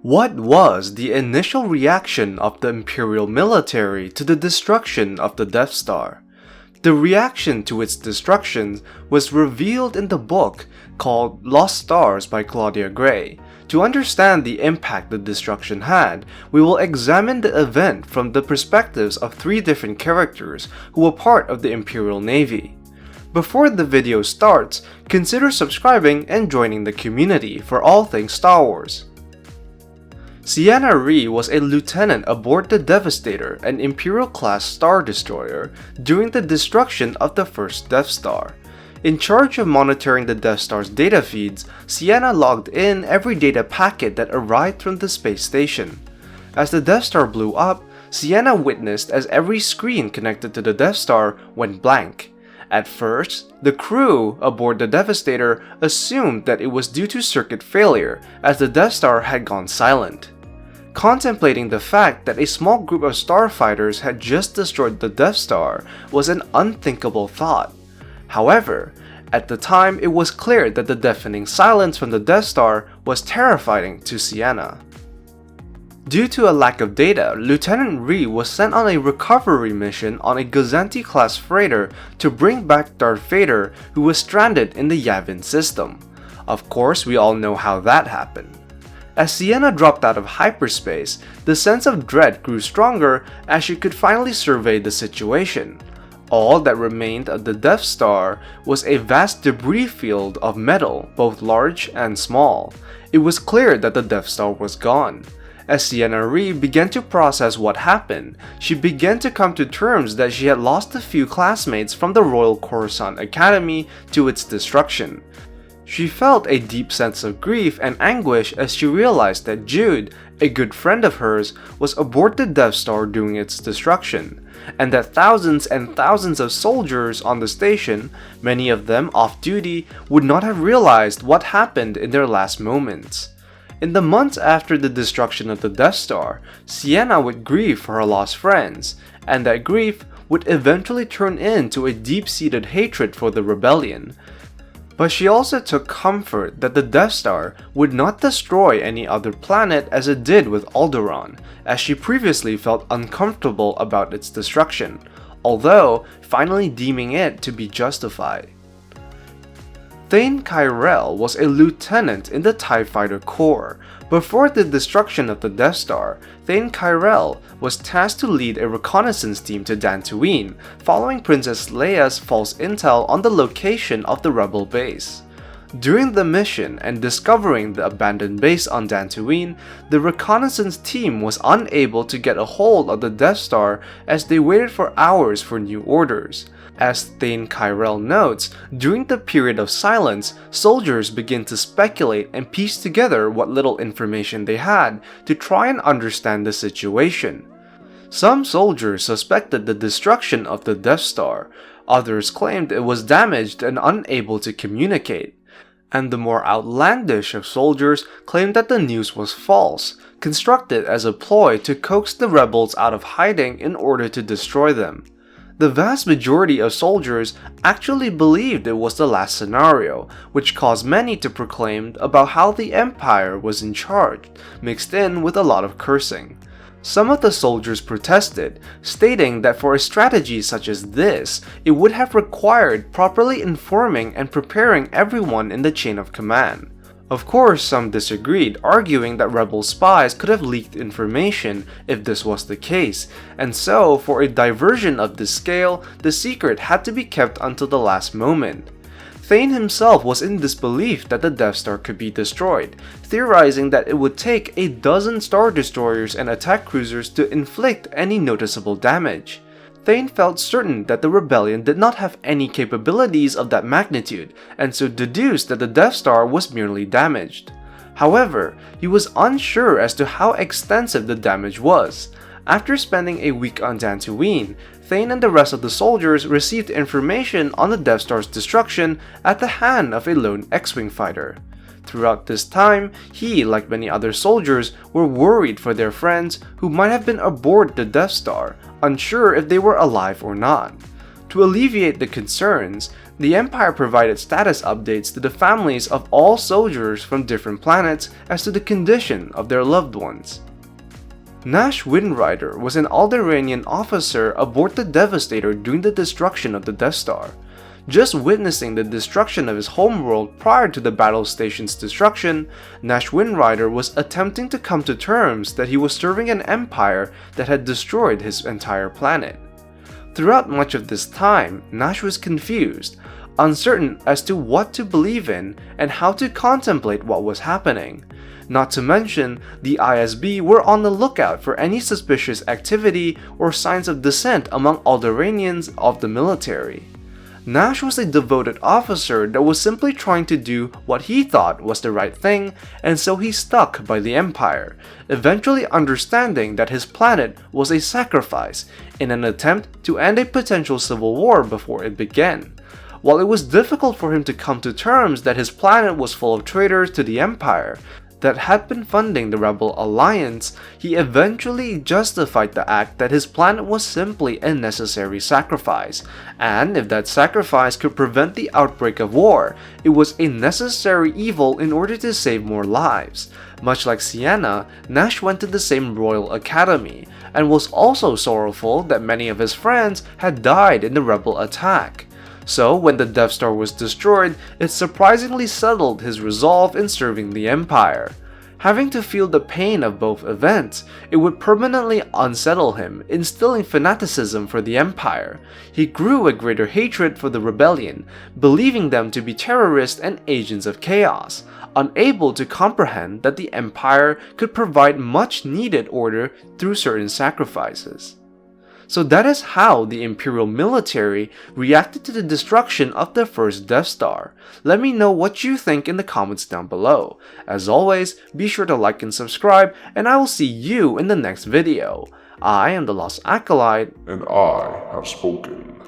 What was the initial reaction of the Imperial military to the destruction of the Death Star? The reaction to its destruction was revealed in the book called Lost Stars by Claudia Gray. To understand the impact the destruction had, we will examine the event from the perspectives of three different characters who were part of the Imperial Navy. Before the video starts, consider subscribing and joining the community for all things Star Wars. Ciena Ree was a lieutenant aboard the Devastator, an Imperial-class Star Destroyer, during the destruction of the first Death Star. In charge of monitoring the Death Star's data feeds, Ciena logged in every data packet that arrived from the space station. As the Death Star blew up, Ciena witnessed as every screen connected to the Death Star went blank. At first, the crew aboard the Devastator assumed that it was due to circuit failure, as the Death Star had gone silent. Contemplating the fact that a small group of starfighters had just destroyed the Death Star was an unthinkable thought. However, at the time it was clear that the deafening silence from the Death Star was terrifying to Ciena. Due to a lack of data, Lieutenant Ree was sent on a recovery mission on a Gozanti-class freighter to bring back Darth Vader, who was stranded in the Yavin system. Of course, we all know how that happened. As Ciena dropped out of hyperspace, the sense of dread grew stronger as she could finally survey the situation. All that remained of the Death Star was a vast debris field of metal, both large and small. It was clear that the Death Star was gone. As Ciena Ree began to process what happened, she began to come to terms that she had lost a few classmates from the Royal Coruscant Academy to its destruction. She felt a deep sense of grief and anguish as she realized that Jude, a good friend of hers, was aboard the Death Star during its destruction, and that thousands and thousands of soldiers on the station, many of them off-duty, would not have realized what happened in their last moments. In the months after the destruction of the Death Star, Ciena would grieve for her lost friends, and that grief would eventually turn into a deep-seated hatred for the rebellion. But she also took comfort that the Death Star would not destroy any other planet as it did with Alderaan, as she previously felt uncomfortable about its destruction, although finally deeming it to be justified. Thane Kyrell was a lieutenant in the TIE Fighter Corps. Before the destruction of the Death Star, Thane Kyrell was tasked to lead a reconnaissance team to Dantooine, following Princess Leia's false intel on the location of the rebel base. During the mission and discovering the abandoned base on Dantooine, the reconnaissance team was unable to get a hold of the Death Star as they waited for hours for new orders. As Thane Kyrell notes, during the period of silence, soldiers began to speculate and piece together what little information they had to try and understand the situation. Some soldiers suspected the destruction of the Death Star, others claimed it was damaged and unable to communicate, and the more outlandish of soldiers claimed that the news was false, constructed as a ploy to coax the rebels out of hiding in order to destroy them. The vast majority of soldiers actually believed it was the last scenario, which caused many to proclaim about how the Empire was in charge, mixed in with a lot of cursing. Some of the soldiers protested, stating that for a strategy such as this, it would have required properly informing and preparing everyone in the chain of command. Of course, some disagreed, arguing that rebel spies could have leaked information if this was the case, and so, for a diversion of this scale, the secret had to be kept until the last moment. Thane himself was in disbelief that the Death Star could be destroyed, theorizing that it would take a dozen Star Destroyers and attack cruisers to inflict any noticeable damage. Thane felt certain that the rebellion did not have any capabilities of that magnitude, and so deduced that the Death Star was merely damaged. However, he was unsure as to how extensive the damage was. After spending a week on Dantooine, Thane and the rest of the soldiers received information on the Death Star's destruction at the hand of a lone X-Wing fighter. Throughout this time, he, like many other soldiers, were worried for their friends who might have been aboard the Death Star, unsure if they were alive or not. To alleviate the concerns, The Empire provided status updates to the families of all soldiers from different planets as to the condition of their loved ones. Nash Windrider was an Alderaanian officer aboard the Devastator during the destruction of the Death Star. Just witnessing the destruction of his homeworld prior to the battle station's destruction, Nash Windrider was attempting to come to terms that he was serving an empire that had destroyed his entire planet. Throughout much of this time, Nash was confused, uncertain as to what to believe in and how to contemplate what was happening. Not to mention, the ISB were on the lookout for any suspicious activity or signs of dissent among Alderaanians of the military. Nash was a devoted officer that was simply trying to do what he thought was the right thing, and so he stuck by the Empire, eventually understanding that his planet was a sacrifice in an attempt to end a potential civil war before it began. While it was difficult for him to come to terms that his planet was full of traitors to the Empire that had been funding the Rebel Alliance, he eventually justified the act that his planet was simply a necessary sacrifice, and if that sacrifice could prevent the outbreak of war, it was a necessary evil in order to save more lives. Much like Sienna, Nash went to the same Royal Academy, and was also sorrowful that many of his friends had died in the Rebel attack. So when the Death Star was destroyed, it surprisingly settled his resolve in serving the Empire. Having to feel the pain of both events, it would permanently unsettle him, instilling fanaticism for the Empire. He grew a greater hatred for the Rebellion, believing them to be terrorists and agents of chaos, unable to comprehend that the Empire could provide much needed order through certain sacrifices. So that is how the Imperial military reacted to the destruction of the first Death Star. Let me know what you think in the comments down below. As always, be sure to like and subscribe, and I will see you in the next video. I am the Lost Acolyte, and I have spoken.